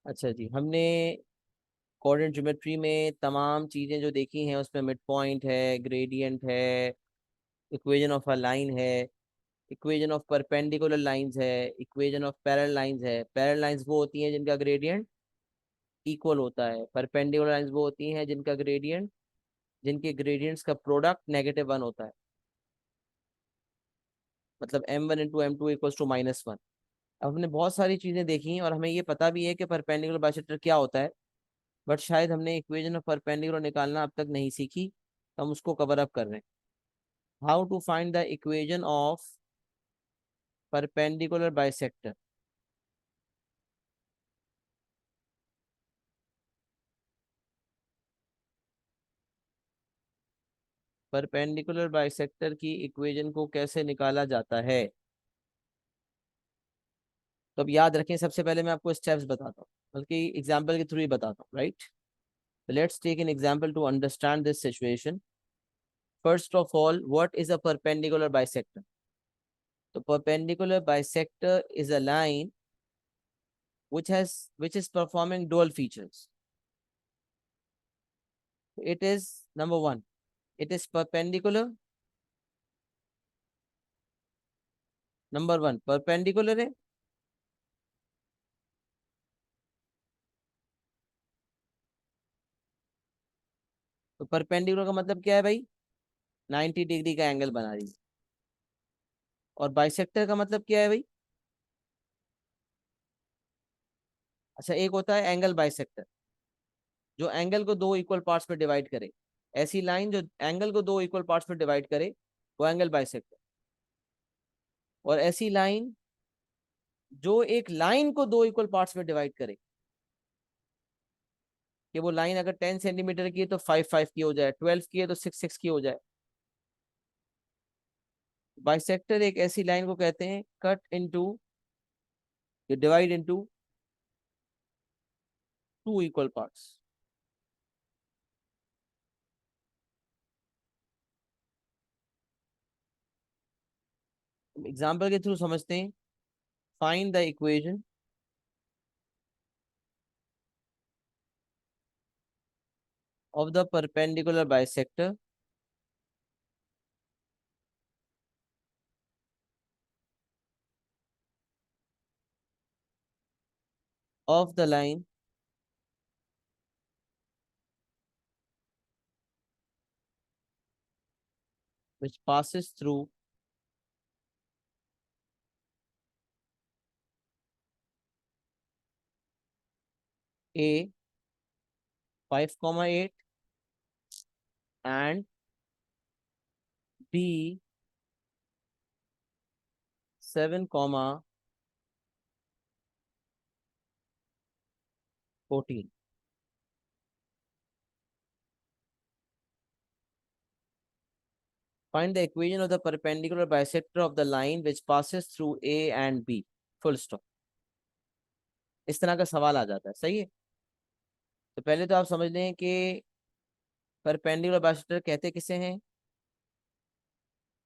अच्छा जी, हमने coordinate geometry में तमाम चीज़ें जो देखी हैं उसमें मिड पॉइंट है, ग्रेडियंट है, इक्वेशन ऑफ अ लाइन है, इक्वेशन ऑफ परपेंडिकुलर लाइंस है, इक्वेशन ऑफ पैरेलल लाइंस है। पैरेलल लाइंस वो होती हैं जिनका ग्रेडियंट इक्वल होता है, परपेंडिकुलर लाइंस वो होती हैं जिनके ग्रेडियंट्स का प्रोडक्ट -1 होता है। मतलब m1 × m2 = -1। अब हमने बहुत सारी चीज़ें देखी हैं और हमें ये पता भी है कि परपेंडिकुलर बाइसेक्टर क्या होता है, बट शायद हमने इक्वेशन ऑफ परपेंडिकुलर निकालना अब तक नहीं सीखी, तो हम उसको कवर अप कर रहे हैं। How to find the equation of perpendicular bisector. Perpendicular bisector की इक्वेशन को कैसे निकाला जाता है? तो अब याद रखें, सबसे पहले मैं आपको स्टेप्स बताता हूँ, बल्कि एग्जाम्पल के थ्रू ही बताता हूँ, right? Let's take an example to understand this situation. First of all, what is a perpendicular bisector? तो perpendicular bisector is a line which is performing dual features. It is number one, it is perpendicular. Number one perpendicular है, तो perpendicular का मतलब क्या है भाई? 90 degree का angle बना रही है। और बाइसेक्टर का मतलब क्या है भाई? अच्छा, एक होता है एंगल बाइसेक्टर, जो एंगल को दो इक्वल पार्ट्स में डिवाइड करे। ऐसी लाइन जो एंगल को दो इक्वल पार्ट्स में डिवाइड करे, वो एंगल बाइसेक्टर। और ऐसी लाइन जो एक लाइन को दो इक्वल पार्ट्स में डिवाइड करे, कि वो लाइन अगर 10 सेंटीमीटर की है तो 5 5 की हो जाए, 12 की है तो 6 6 की हो जाए। बाइसेक्टर एक ऐसी लाइन को कहते हैं cut into, divide into two equal parts. Example के थ्रू समझते हैं। Find the equation of the perpendicular bisector of the line which passes through A 5,8 and B 7,14। Find the equation of the perpendicular bisector of the line which passes through A and B. Full stop। इस तरह का सवाल आ जाता है, सही है। तो पहले तो आप समझ लें कि परपेंडिकुलर बाइसेक्टर कहते किसे हैं।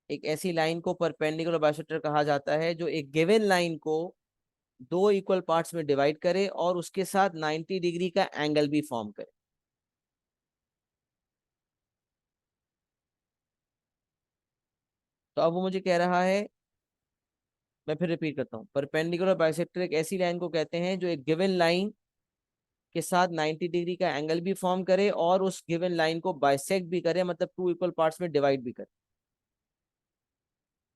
एक ऐसी लाइन को परपेंडिकुलर बाइसेक्टर कहा जाता है जो एक गिवन लाइन को दो इक्वल पार्ट्स में डिवाइड करे और उसके साथ 90 डिग्री का एंगल भी फॉर्म करे। तो अब वो मुझे कह रहा है, मैं फिर रिपीट करता हूँ, परपेंडिकुलर बाइसेक्टर एक ऐसी लाइन को कहते हैं जो एक गिवन लाइन के साथ 90 डिग्री का एंगल भी फॉर्म करे और उस गिवन लाइन को बाइसेक्ट भी करे, मतलब टू इक्वल पार्ट्स में डिवाइड भी करे।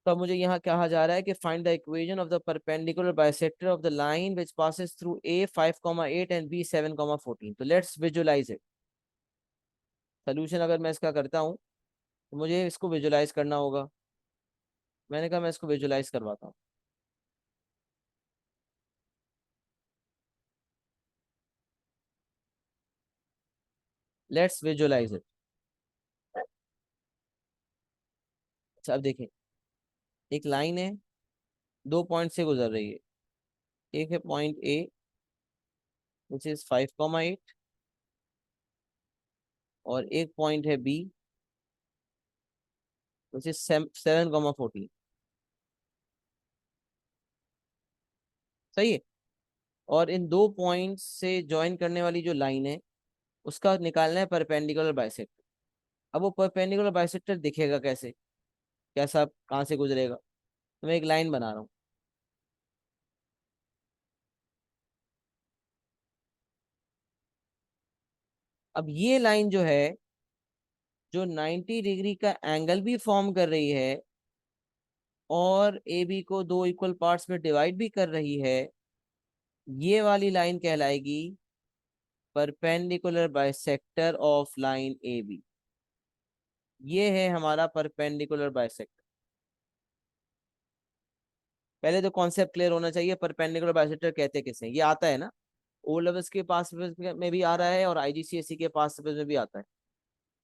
तो अब मुझे यहाँ कहा जा रहा है कि find the equation of the perpendicular bisector of the line which passes through A 5,8 and B 7,14। तो लेट्स विजुलाइज इट। सोल्यूशन अगर मैं इसका करता हूँ तो मुझे इसको विजुलाइज करना होगा। मैंने कहा मैं इसको विजुलाइज करवाता हूँ। Let's visualise it. अच्छा, अब देखें, एक लाइन है, दो पॉइंट से गुजर रही है। एक है पॉइंट ए विच इज 5,8 और एक पॉइंट है बी विच इज 7,14। सही है। और इन दो पॉइंट्स से ज्वाइन करने वाली जो लाइन है उसका निकालना है परपेंडिकुलर बाइसेक्टर। अब वो परपेंडिकुलर बाइसेक्टर दिखेगा कैसे, कैसा, कहाँ से गुजरेगा? तो मैं एक लाइन बना रहा हूँ। अब ये लाइन जो है, जो 90 डिग्री का एंगल भी फॉर्म कर रही है और ए बी को दो इक्वल पार्ट्स में डिवाइड भी कर रही है, ये वाली लाइन कहलाएगी perpendicular bisector of line A B. ये है हमारा परपेंडिकुलर बाइसेक्टर। पहले तो कॉन्सेप्ट क्लियर होना चाहिए, परपेंडिकुलर बाइसेक्टर कहते किसे हैं। ये आता है ना, ओ लेवल्स के पास में भी आ रहा है और आईजीसीएसई के पास में भी आता है।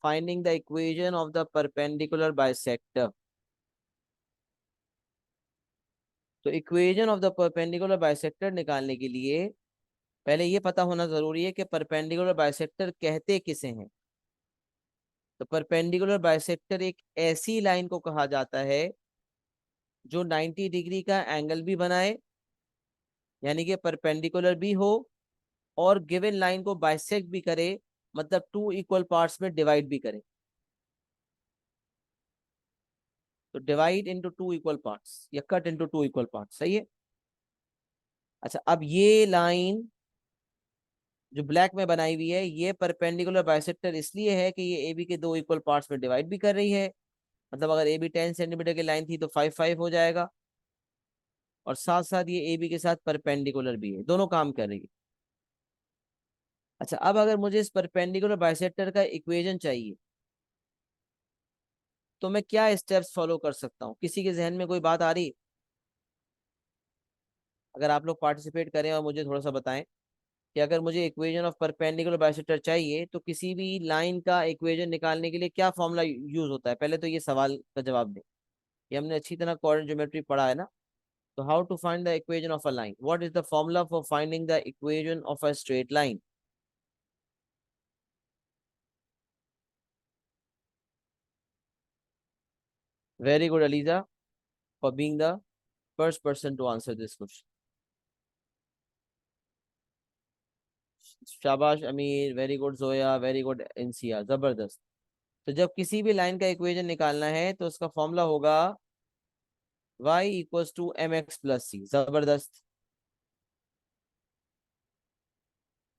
Finding the equation of the perpendicular bisector. तो equation of the perpendicular bisector निकालने के लिए पहले ये पता होना जरूरी है कि परपेंडिकुलर बाइसेक्टर कहते किसे हैं। तो परपेंडिकुलर बाइसेक्टर एक ऐसी लाइन को कहा जाता है जो 90 डिग्री का एंगल भी बनाए, यानी कि परपेंडिकुलर भी हो और गिवन लाइन को बाइसेक्ट भी करे, मतलब टू इक्वल पार्ट्स में डिवाइड भी करे। तो divide into two equal parts या cut into two equal parts, सही है। अच्छा, अब ये लाइन जो ब्लैक में बनाई हुई है, ये परपेंडिकुलर बाइसेक्टर इसलिए है कि ये ए बी के दो इक्वल पार्ट्स में डिवाइड भी कर रही है। मतलब अगर ए बी 10 सेंटीमीटर की लाइन थी तो 5 5 हो जाएगा, और साथ साथ ये ए बी के साथ परपेंडिकुलर भी है, दोनों काम कर रही है। अच्छा, अब अगर मुझे इस परपेंडिकुलर बाइसेक्टर का इक्वेशन चाहिए तो मैं क्या स्टेप्स फॉलो कर सकता हूँ? किसी के जहन में कोई बात आ रही? अगर आप लोग पार्टिसिपेट करें और मुझे थोड़ा सा बताएं कि अगर मुझे इक्वेशन ऑफ परपेंडिकुलर बाइसेक्टर चाहिए तो किसी भी लाइन का इक्वेशन निकालने के लिए क्या फॉर्मूला यूज होता है? पहले तो ये सवाल का जवाब दें। ये हमने अच्छी तरह कोऑर्डिनेट ज्योमेट्री पढ़ा है ना। तो how to find the equation of a line, what is the formula for finding the equation of a straight line? Very good Aliza, for being the first person to answer this question. शाबाश Amir, very good Zoya, very good Insiya, जबरदस्त। तो जब किसी भी line का equation निकालना है तो उसका फॉर्मूला होगा y equals to M X plus C. जबरदस्त।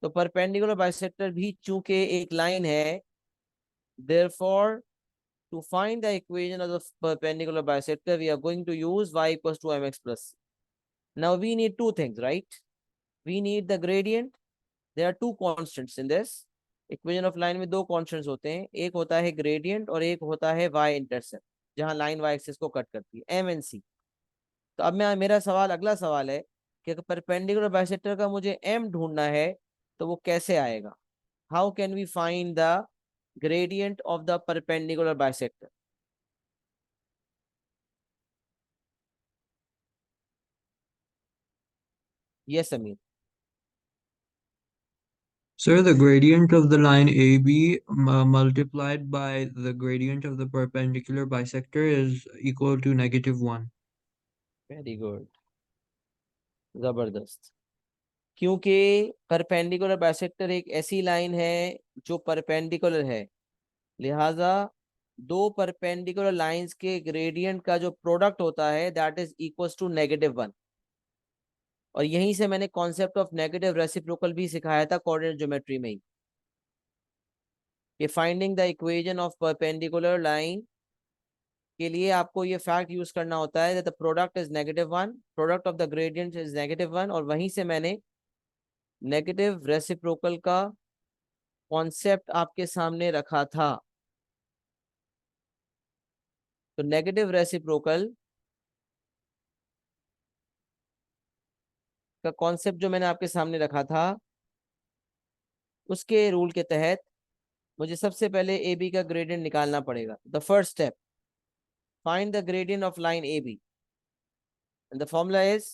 तो परपेंडिकुलर बाइसेक्टर भी चूंकि एक लाइन है, therefore to find the equation of the perpendicular bisector we are going to use y equals to M X plus C. Now we need two things, right? We need the gradient. There are two constants in this equation of line में। दो constants होते हैं, एक होता है gradient और एक होता है y इंटरसेप्ट, जहां लाइन y एक्सिस को कट करती है, एम एंड सी। तो अब मैं, मेरा सवाल, अगला सवाल है कि अगर परपेंडिकुलर बाइसेक्टर का मुझे एम ढूंढना है तो वो कैसे आएगा? How can we find the gradient of the perpendicular bisector? Yes Amir. Sir, the gradient of the line AB multiplied by the gradient of the perpendicular bisector is equal to -1. Very good, जबरदस्त। क्योंकि perpendicular bisector एक ऐसी line है जो perpendicular है, लिहाजा दो perpendicular lines के ग्रेडियंट का जो प्रोडक्ट होता है दैट इज इक्वल्स टू -1। और यहीं से मैंने कॉन्सेप्ट ऑफ नेगेटिव रेसिप्रोकल भी सिखाया था कोऑर्डिनेट ज्योमेट्री में ही, कि finding the equation of perpendicular line के लिए आपको ये फैक्ट यूज करना होता है that the product is -1, product of the gradient is -1। और वहीं से मैंने नेगेटिव रेसिप्रोकल का कॉन्सेप्ट आपके सामने रखा था। तो नेगेटिव रेसिप्रोकल का कॉन्सेप्ट जो मैंने आपके सामने रखा था, उसके रूल के तहत मुझे सबसे पहले ए बी का ग्रेडियंट निकालना पड़ेगा। The first step, find the gradient of line A B, and the formula is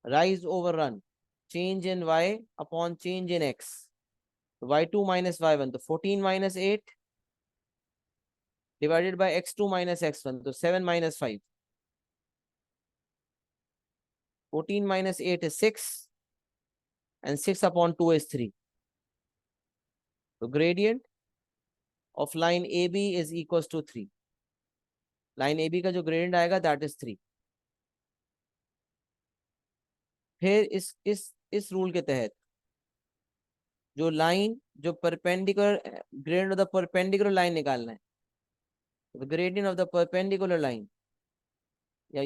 rise over run, change in y upon change in x। तो y2 minus y1 तो 14 minus 8 divided by x2 minus x1 तो 7 minus 5। 14 minus 8 is 6, and 6/2 is 3. So gradient of line AB is equals to 3. Line AB का जो gradient आएगा that is 3. फिर इस rule के तहत जो लाइन जो perpendicular gradient of the perpendicular line निकालना है. The gradient of the perpendicular line, या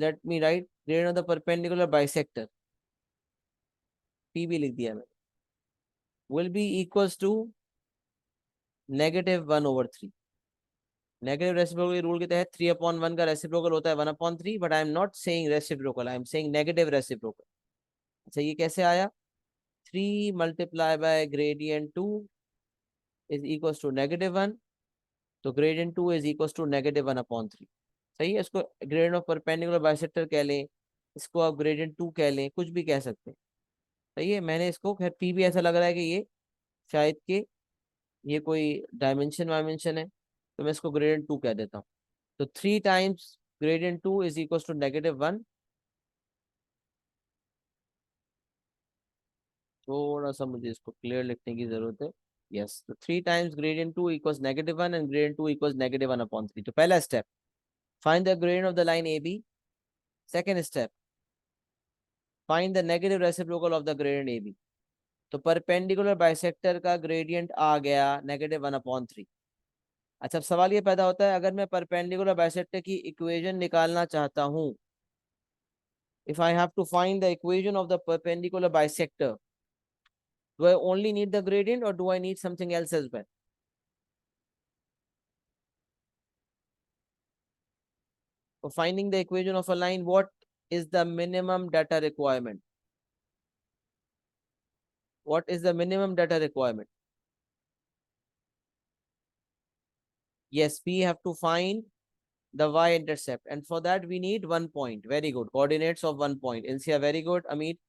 let me write gradient of the perpendicular bisector, PB लिख दिया मैंने, will be equals to -1/3. Negative reciprocal rule के तहत 3/1 का रेसिप्रोकल होता है 1/3, but I am not saying reciprocal, I am saying negative reciprocal. अच्छा, ये कैसे आया? 3 multiply by gradient 2 is equals to -1. तो ग्रेडियंट 2 इज इक्वल्स टू -1/3. सही है. इसको ग्रेडियंट ऑफ परपेंडिकुलर बाइसेक्टर कह लें, इसको आप ग्रेडियंट 2 कह लें, कुछ भी कह सकते हैं. सही है. मैंने इसको खैर पी भी ऐसा लग रहा है कि ये शायद के ये कोई डायमेंशन वायमेंशन है, तो मैं इसको ग्रेडियंट 2 कह देता हूँ. तो 3 times gradient 2 is equals to -1. थोड़ा सा मुझे इसको क्लियर लिखने की जरूरत है. यस, तो 3 times gradient 2 equals -1 and gradient 2 equals -1/3. तो पहला step, find the gradient of the line A B. Second step, find the negative reciprocal of the gradient A B. तो परपेंडिकुलर बाइसेक्टर का ग्रेडियंट आ गया -1/3. अच्छा, अब सवाल ये पैदा होता है, अगर मैं परपेंडिकुलर बाइसेक्टर की इक्वेशन निकालना चाहता हूं, if I have to find the equation of the perpendicular bisector, do I only need the gradient or do I need something else as well? For finding the equation of a line, what is the minimum data requirement? What is the minimum data requirement? Yes, we have to find the y-intercept, and for that we need 1 point. Very good. Coordinates of 1 point. Ilsia, very good. Amit,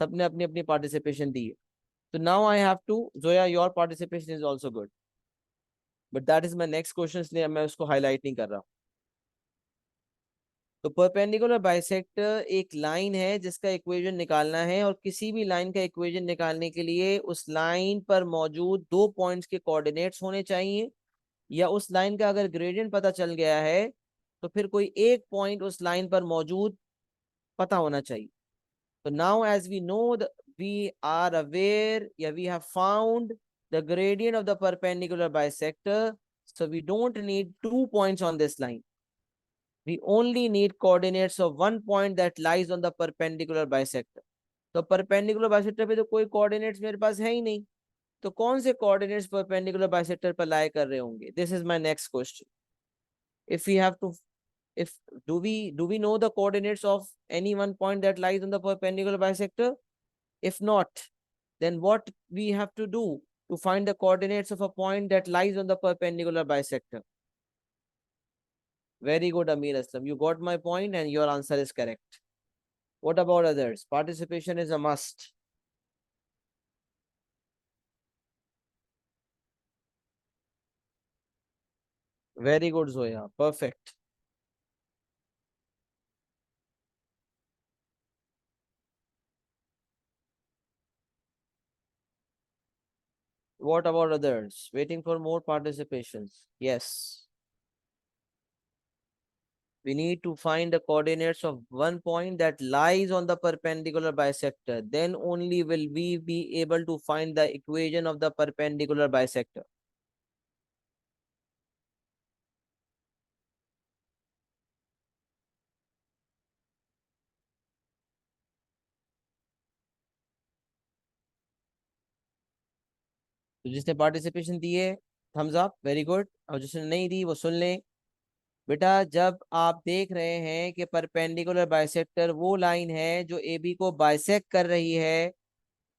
सबने अपनी अपनी participation दी है. So now I have to, Zoya, your participation is also good. But that is my next question, इसलिए मैं उसको highlight नहीं कर रहा. तो परपेंडिकुलर बाइसेक्टर एक लाइन है जिसका इक्वेशन निकालना है, और किसी भी लाइन का इक्वेशन निकालने के लिए उस लाइन पर मौजूद 2 पॉइंट्स के कोऑर्डिनेट्स होने चाहिए, या उस लाइन का अगर ग्रेडियंट पता चल गया है तो फिर कोई एक पॉइंट उस लाइन पर मौजूद पता होना चाहिए. तो now as we know, we are aware, या we have found the gradient of the perpendicular bisector, so we don't need 2 points on this line. We only need coordinates of 1 point that lies on the perpendicular bisector. तो perpendicular bisector पे तो कोई coordinates मेरे पास है ही नहीं, तो कौन से coordinates perpendicular bisector पर lie कर रहे होंगे? This is my next question. If we have to, if do we know the coordinates of any one point that lies on the perpendicular bisector? If not, then what we have to do to find the coordinates of a point that lies on the perpendicular bisector? Very good, Amir Aslam. You got my point and your answer is correct. What about others? Participation is a must. Very good, Zoya. Perfect. What about others? Waiting for more participations. Yes. We need to find the coordinates of 1 point that lies on the perpendicular bisector. Then only will we be able to find the equation of the perpendicular bisector. तो जिसने participation दी है, Thums up, very good. और जिसने नहीं दी वो सुन लें. बेटा, जब आप देख रहे हैं कि परपेंडिकुलर बाइसेक्टर वो लाइन है जो AB को बाइसेक्ट कर रही है,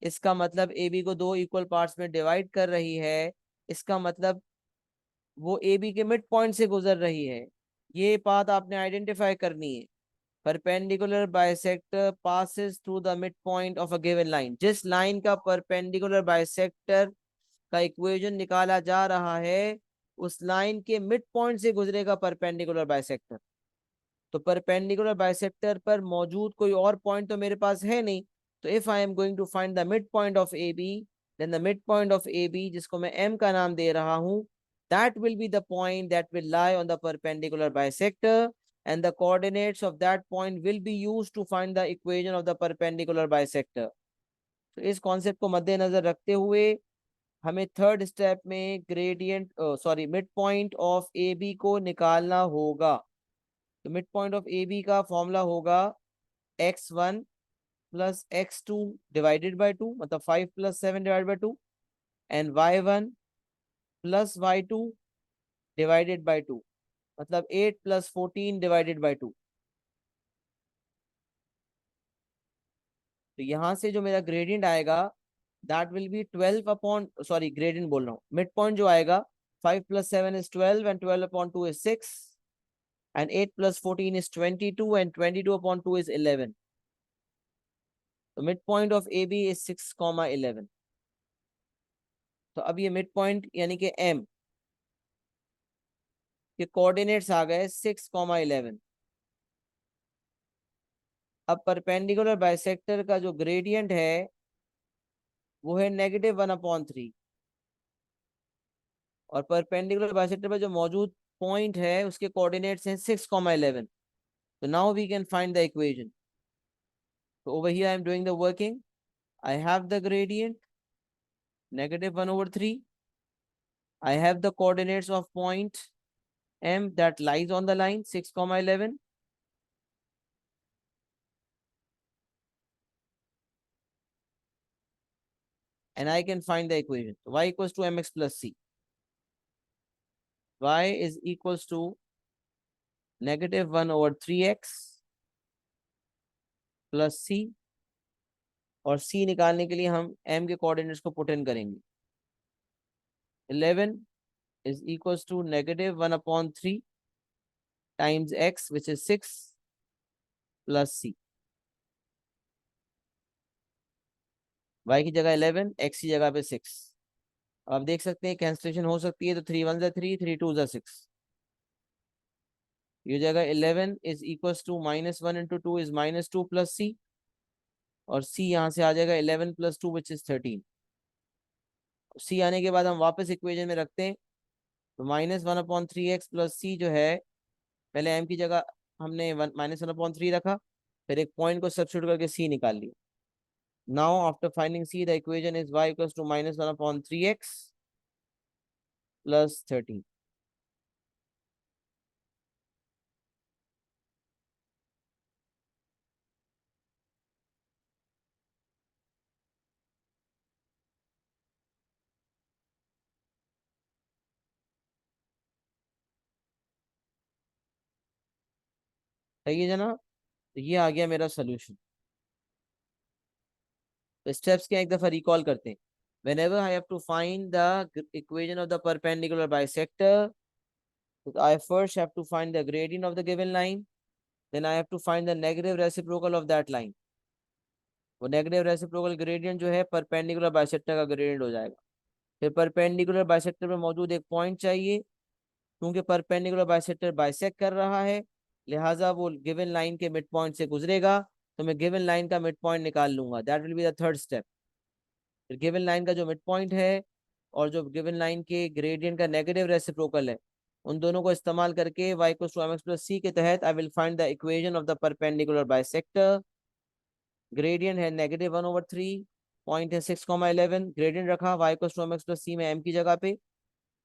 इसका मतलब AB को 2 इक्वल पार्ट्स में डिवाइड कर रही है, इसका मतलब वो AB के मिड पॉइंट से गुजर रही है. ये बात आपने आइडेंटिफाई करनी है. Perpendicular bisector passes through the mid point of a given line. जिस लाइन का परपेंडिकुलर बाइसेक्टर का इक्वेशन निकाला जा रहा है, उस लाइन के मिड पॉइंट से गुजरेगा परपेंडिकुलर बाइसेक्टर. तो परपेंडिकुलर बाइसेक्टर पर मौजूद कोई और पॉइंट तो मेरे पास है नहीं, तो if I am going to find the mid point of A B, then the mid point of A B, जिसको मैं एम का नाम दे रहा हूं, that will be the point that will lie on the perpendicular bisector, and the coordinates of that point will be used to find the equation of the perpendicular bisector. तो इस concept को मद्देनजर रखते हुए हमें थर्ड स्टेप में gradient sorry mid point of A B को निकालना होगा। तो mid point of A B का फॉर्मूला होगा x1 plus x2 divided by 2, मतलब 5 plus 7 divided by 2, and y1 plus y2 divided by 2, मतलब 8 प्लस 14 डिवाइडेड बाई 2। तो यहां से जो मेरा ग्रेडियंट आएगा that will be 12 upon, sorry gradient बोल रहा हूँ, मिड पॉइंट जो आएगा 5 plus 7 is 12 and 12 upon 2 is 6 and 8 plus 14 is 22 and 22 upon 2 is 11। तो mid point of A B is 6,11। तो अब ये मिड पॉइंट यानी कि एम के कोऑर्डिनेट्स आ गए 6,11। अब परपेंडिकुलर बाइसेक्टर का जो ग्रेडियंट है वो है -1/3, और परपेंडिकुलर बाइसेक्टर पर जो मौजूद पॉइंट है उसके कोऑर्डिनेट्स हैं 6,11। तो now we can find the equation. तो over here I am doing the working. I have the gradient -1/3. I have the coordinates of point M that lies on the line 6,11, and I can find the equation. Y equals to mx plus c. Y is equals to -1/3x plus c, और c निकालने के लिए हम m के coordinates को put in करेंगे। 11 is equals to -1/3 times x, which is 6, plus c। y की जगह 11, x की जगह पे 6। अब आप देख सकते हैं कैंसिलेशन हो सकती है, तो 3 1 3, 3 2 6। ये जगह 11 is equals to -1 into 2 is -2 plus C, और सी यहाँ से आ जाएगा 11 प्लस 2 विच इज 13। सी आने के बाद हम वापस इक्वेशन में रखते हैं, तो -1/3x प्लस सी जो है, पहले एम की जगह हमने -1/3 रखा, फिर एक पॉइंट को सब्स्टिट्यूट करके सी निकाल लिया। Now after finding C the equation is y equals to -1/3x plus 13। सही है जना। तो ये आ गया मेरा सोल्यूशन। तो स्टेप्स क्या एक दफा रिकॉल करते हैं। whenever I have to find the equation of the perpendicular bisector, I first have to find the gradient of the given line, then I have to find the negative reciprocal of that line। वो negative reciprocal gradient जो है perpendicular bisector का gradient हो जाएगा। फिर perpendicular bisector पे मौजूद एक पॉइंट चाहिए, क्योंकि परपेंडिकुलर बाइसेक्टर बाइसेक्ट कर रहा है, लिहाजा वो गिवन लाइन के मिड पॉइंट से गुजरेगा, तो मैं गिवन लाइन का मिड पॉइंट निकाल लूंगा। That will be the third step. फिर गिवन लाइन का जो मिड पॉइंट है और जो गिवन लाइन के ग्रेडियंट का नेगेटिव रेसिप्रोकल है, उन दोनों को इस्तेमाल करके y equals to mx plus c के तहत I will find the equation of the perpendicular bisector. Gradient है -1/3, पॉइंट है 6,11, ग्रेडियंट रखा y equals to mx plus c में m की जगह पे,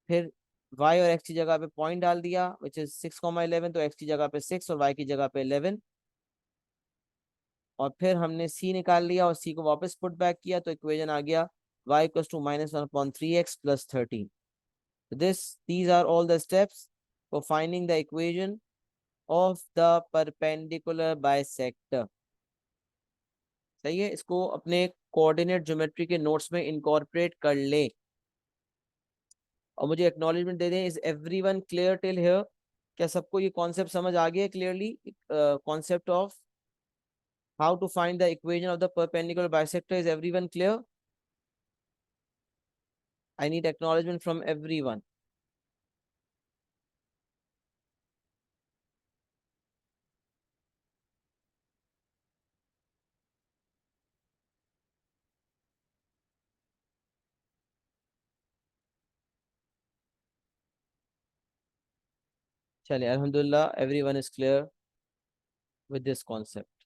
फिर y और x की जगह पे पॉइंट डाल दिया विच इज 6,11, तो x की जगह पे 6 और y की जगह पे 11, और फिर हमने c निकाल लिया और c को वापस पुट बैक किया, तो इक्वेशन आ गया y equals to -1/3x plus 13। These are all the steps for finding the equation of the perpendicular bisector। सही है, इसको अपने कोऑर्डिनेट ज्योमेट्री के नोट्स में इनकॉर्पोरेट कर ले, और मुझे एक्नॉलेजमेंट दे दें। Is everyone clear till here? क्या सबको ये कॉन्सेप्ट समझ आ गया clearly? Concept of how to find the equation of the perpendicular bisector, is everyone clear? I need acknowledgement from everyone. चलिए, अल्हम्दुलिल्लाह, everyone is clear with this concept.